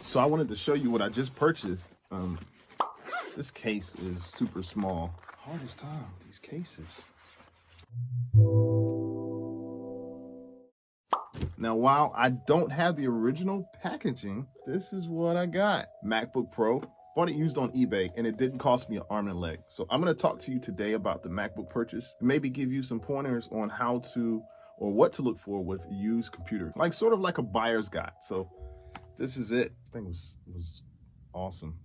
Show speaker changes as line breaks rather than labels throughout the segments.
So I wanted to show you what I just purchased. This case is super small. Hardest time with these cases. Now, while I don't have the original packaging, this is what I got. MacBook Pro. Bought it used on eBay, and it didn't cost me an arm and a leg. So I'm going to talk to you today about the MacBook purchase, and maybe give you some pointers on how to or what to look for with used computers, like sort of like a buyer's guide. So this is it. This thing was awesome.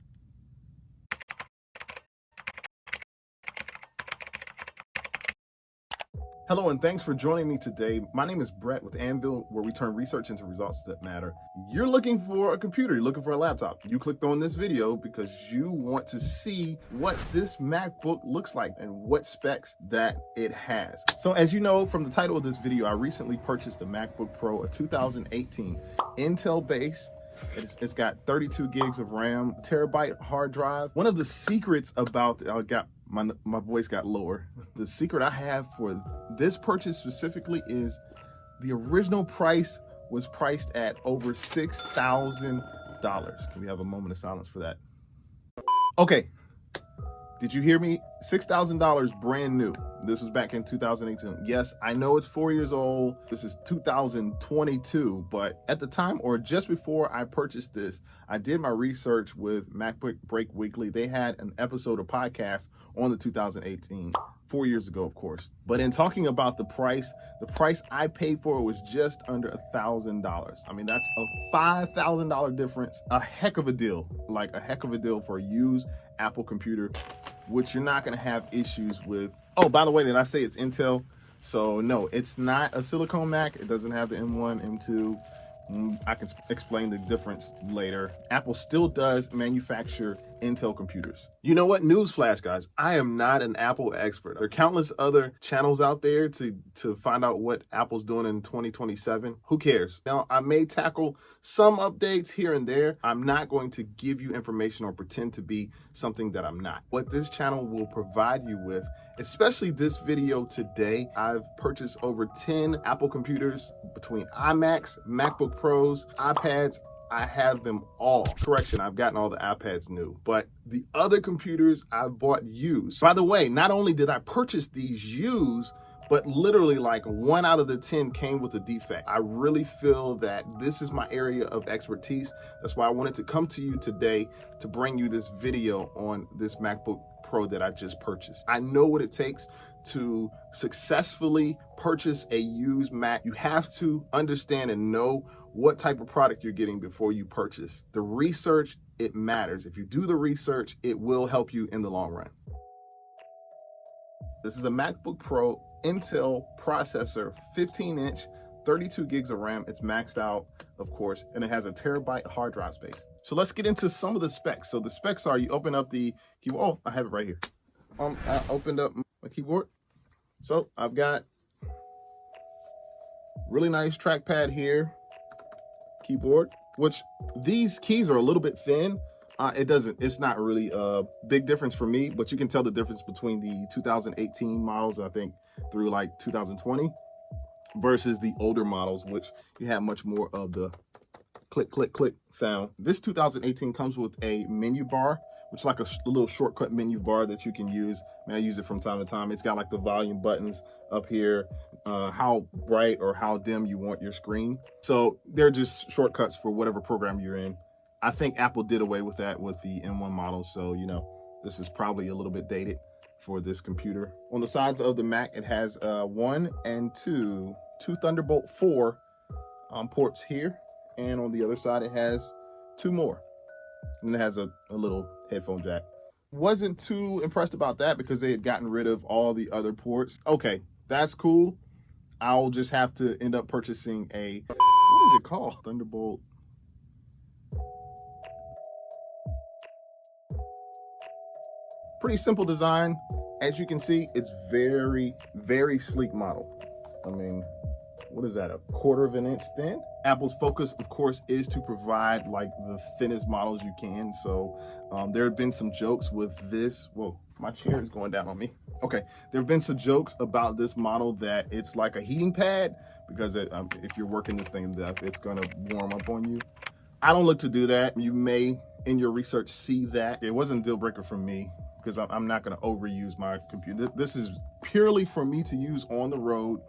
Hello, and thanks for joining me today. My name is Brett with Anvil, where we turn research into results that matter. You're looking for a computer, you're looking for a laptop. You clicked on this video because you want to see what this MacBook looks like and what specs that it has. So as you know from the title of this video, I recently purchased a MacBook Pro, a 2018 Intel base. It's got 32 gigs of RAM, terabyte hard drive. One of the secrets about my voice got lower. The secret I have for this purchase specifically is the original price was priced at over $6,000. Can we have a moment of silence for that? Okay. Did you hear me? $6,000 brand new. This was back in 2018. Yes, I know it's 4 years old. This is 2022, but at the time or just before I purchased this, I did my research with Macbreak Weekly. They had an episode of podcast on the 2018, 4 years ago, of course. But in talking about the price I paid for it was just under $1,000. I mean, that's a $5,000 difference. A heck of a deal, like a heck of a deal for a used Apple computer, which you're not going to have issues with. Oh, by the way, did I say it's Intel? So no, it's not a silicone Mac. It doesn't have the M1, M2. I can explain the difference later. Apple still does manufacture Intel computers. You know what? Newsflash, guys. I am not an Apple expert. There are countless other channels out there to find out what Apple's doing in 2027. Who cares? Now, I may tackle some updates here and there. I'm not going to give you information or pretend to be something that I'm not. What this channel will provide you with, especially this video today, I've purchased over 10 Apple computers between iMacs, MacBook Pros, iPads. I have them all. Correction, I've gotten all the iPads new, but the other computers I've bought used. By the way, not only did I purchase these used, but literally like 1 out of the 10 came with a defect. I really feel that this is my area of expertise. That's why I wanted to come to you today to bring you this video on this MacBook Pro that I just purchased. I know what it takes to successfully purchase a used Mac. You have to understand and know what type of product you're getting before you purchase. The research, it matters. If you do the research, it will help you in the long run. This is a MacBook Pro Intel processor, 15-inch, 32 gigs of RAM. It's maxed out, of course, and it has a terabyte hard drive space. So let's get into some of the specs. So the specs are, you open up the keyboard. Oh, I have it right here. I opened up my keyboard. So I've got really nice trackpad here, keyboard, which these keys are a little bit thin. It's not really a big difference for me, but you can tell the difference between the 2018 models, I think, through like 2020 versus the older models, which you have much more of the click, click, click sound. This 2018 comes with a menu bar, which is like a little shortcut menu bar that you can use. I mean, I use it from time to time. It's got like the volume buttons up here, how bright or how dim you want your screen. So they're just shortcuts for whatever program you're in. I think Apple did away with that with the M1 model. So, you know, this is probably a little bit dated for this computer. On the sides of the Mac, it has 1 and 2 Thunderbolt 4 ports here. And on the other side, it has 2 more. And it has a little headphone jack. Wasn't too impressed about that because they had gotten rid of all the other ports. Okay, that's cool. I'll just have to end up purchasing a, what is it called? Thunderbolt. Pretty simple design. As you can see, it's very, very sleek model. I mean, what is that, a 1/4 of an inch thin? Apple's focus, of course, is to provide like the thinnest models you can. So there have been some jokes with this. Well, my chair is going down on me. Okay, there have been some jokes about this model that it's like a heating pad because if you're working this thing to death, it's gonna warm up on you. I don't look to do that. You may, in your research, see that. It wasn't a deal breaker for me because I'm not going to overuse my computer. This is purely for me to use on the road,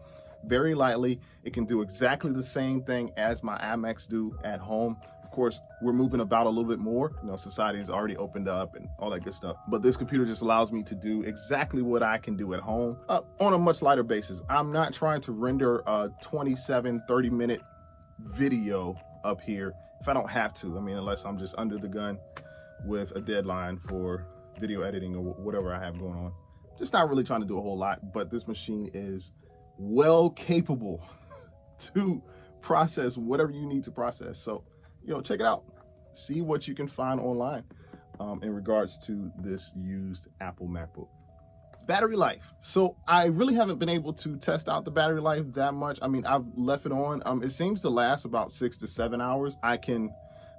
very lightly. It can do exactly the same thing as my iMacs do at home. Of course, we're moving about a little bit more. You know, society has already opened up and all that good stuff. But this computer just allows me to do exactly what I can do at home on a much lighter basis. I'm not trying to render a 27, 30-minute video up here if I don't have to. I mean, unless I'm just under the gun with a deadline for video editing or whatever I have going on. Just not really trying to do a whole lot, but this machine is well capable to process whatever you need to process. So, you know, check it out. See what you can find online in regards to this used Apple MacBook. Battery life. So I really haven't been able to test out the battery life that much. I mean, I've left it on. It seems to last about 6 to 7 hours. I can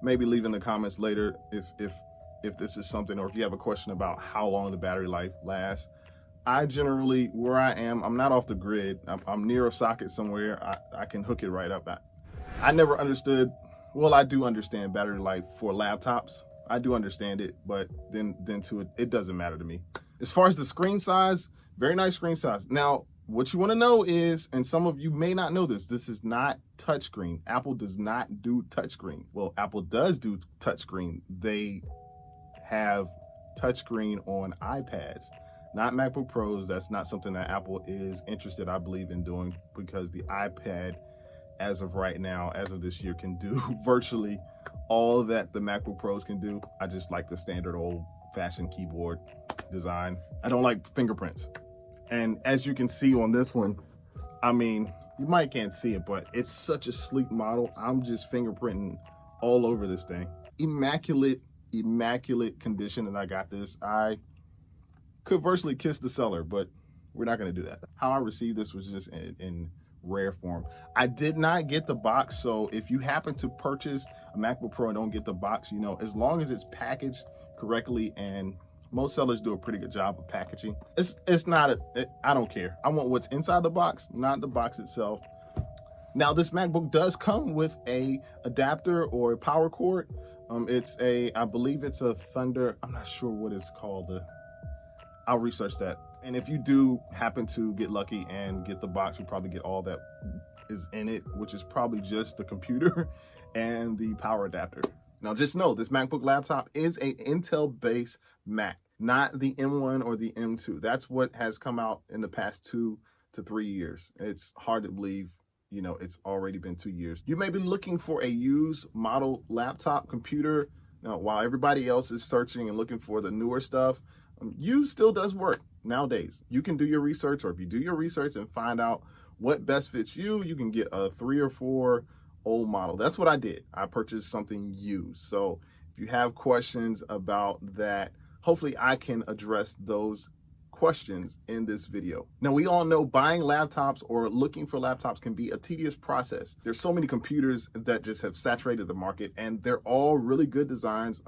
maybe leave in the comments later if this is something, or if you have a question about how long the battery life lasts. I generally, where I am, I'm not off the grid. I'm near a socket somewhere. I can hook it right up. I never understood, well, I do understand battery life for laptops. I do understand it, but then to it doesn't matter to me. As far as the screen size, very nice screen size. Now, what you want to know is, and some of you may not know this is not touchscreen. Apple does not do touchscreen. Well, Apple does do touchscreen. They have touchscreen on iPads, not MacBook Pros. That's not something that Apple is interested, I believe, in doing, because the iPad, as of right now, as of this year, can do virtually all that the MacBook Pros can do. I just like the standard old-fashioned keyboard design. I don't like fingerprints. And as you can see on this one, I mean, you might can't see it, but it's such a sleek model. I'm just fingerprinting all over this thing. Immaculate condition that I got this. I could virtually kiss the seller, but we're not going to do that. How I received this was just in rare form. I did not get the box, so if you happen to purchase a MacBook Pro and don't get the box, you know, as long as it's packaged correctly, and most sellers do a pretty good job of packaging. It's not I don't care. I want what's inside the box, not the box itself. Now, this MacBook does come with a adapter or a power cord. I believe it's a Thunder. I'm not sure what it's called. I'll research that. And if you do happen to get lucky and get the box, you probably get all that is in it, which is probably just the computer and the power adapter. Now, just know this MacBook laptop is a Intel-based Mac, not the M1 or the M2. That's what has come out in the past 2 to 3 years. It's hard to believe, you know, it's already been 2 years. You may be looking for a used model laptop computer. Now, while everybody else is searching and looking for the newer stuff, used still does work nowadays. You can do your research, or if you do your research and find out what best fits you, you can get a 3 or 4 old model. That's what I did. I purchased something used. So if you have questions about that, hopefully I can address those questions in this video. Now, we all know buying laptops or looking for laptops can be a tedious process. There's so many computers that just have saturated the market, and they're all really good designs.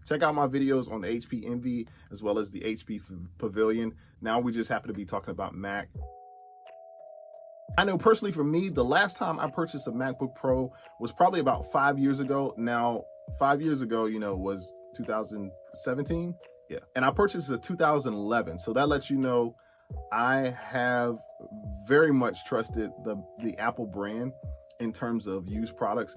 Check out my videos on the HP Envy as well as the HP Pavilion. Now we just happen to be talking about Mac. I know personally for me, the last time I purchased a MacBook Pro was probably about 5 years ago. Now, 5 years ago, you know, was 2017. Yeah. And I purchased a 2011. So that lets you know I have very much trusted the Apple brand in terms of used products.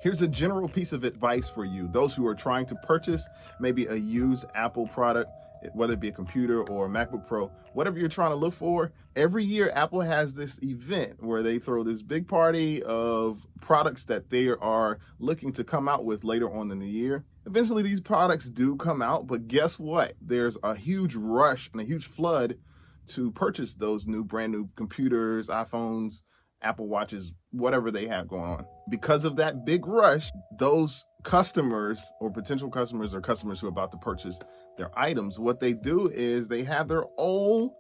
Here's a general piece of advice for you, those who are trying to purchase maybe a used Apple product, whether it be a computer or a MacBook Pro, whatever you're trying to look for. Every year, Apple has this event where they throw this big party of products that they are looking to come out with later on in the year. Eventually, these products do come out, but guess what? There's a huge rush and a huge flood to purchase those brand new computers, iPhones, Apple Watches, whatever they have going on. Because of that big rush, those customers or potential customers or customers who are about to purchase their items, what they do is they have their own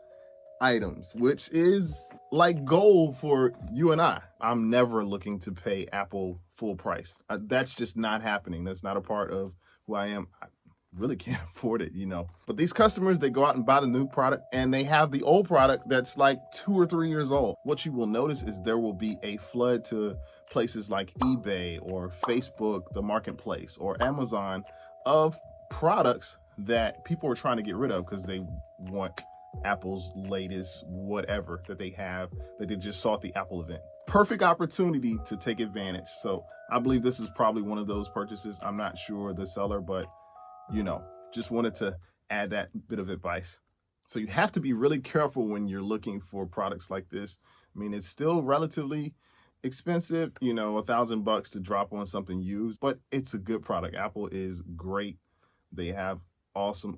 items, which is like gold for you and I. I'm never looking to pay Apple full price. That's just not happening. That's not a part of who I am. really can't afford it, you know. But these customers, they go out and buy the new product and they have the old product that's like 2 or 3 years old. What you will notice is there will be a flood to places like eBay or Facebook, the marketplace, or Amazon of products that people are trying to get rid of because they want Apple's latest whatever that they have that they just saw at the Apple event. Perfect opportunity to take advantage. So I believe this is probably one of those purchases. I'm not sure the seller, but you know, just wanted to add that bit of advice. So you have to be really careful when you're looking for products like this. I mean, it's still relatively expensive, you know, $1,000 to drop on something used, but it's a good product. Apple is great. They have awesome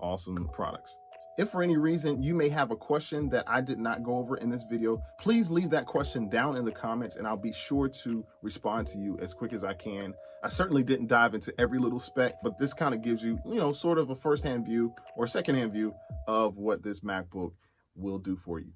products. If for any reason you may have a question that I did not go over in this video, please leave that question down in the comments and I'll be sure to respond to you as quick as I can. I certainly didn't dive into every little spec, but this kind of gives you, you know, sort of a first-hand view or second-hand view of what this MacBook will do for you.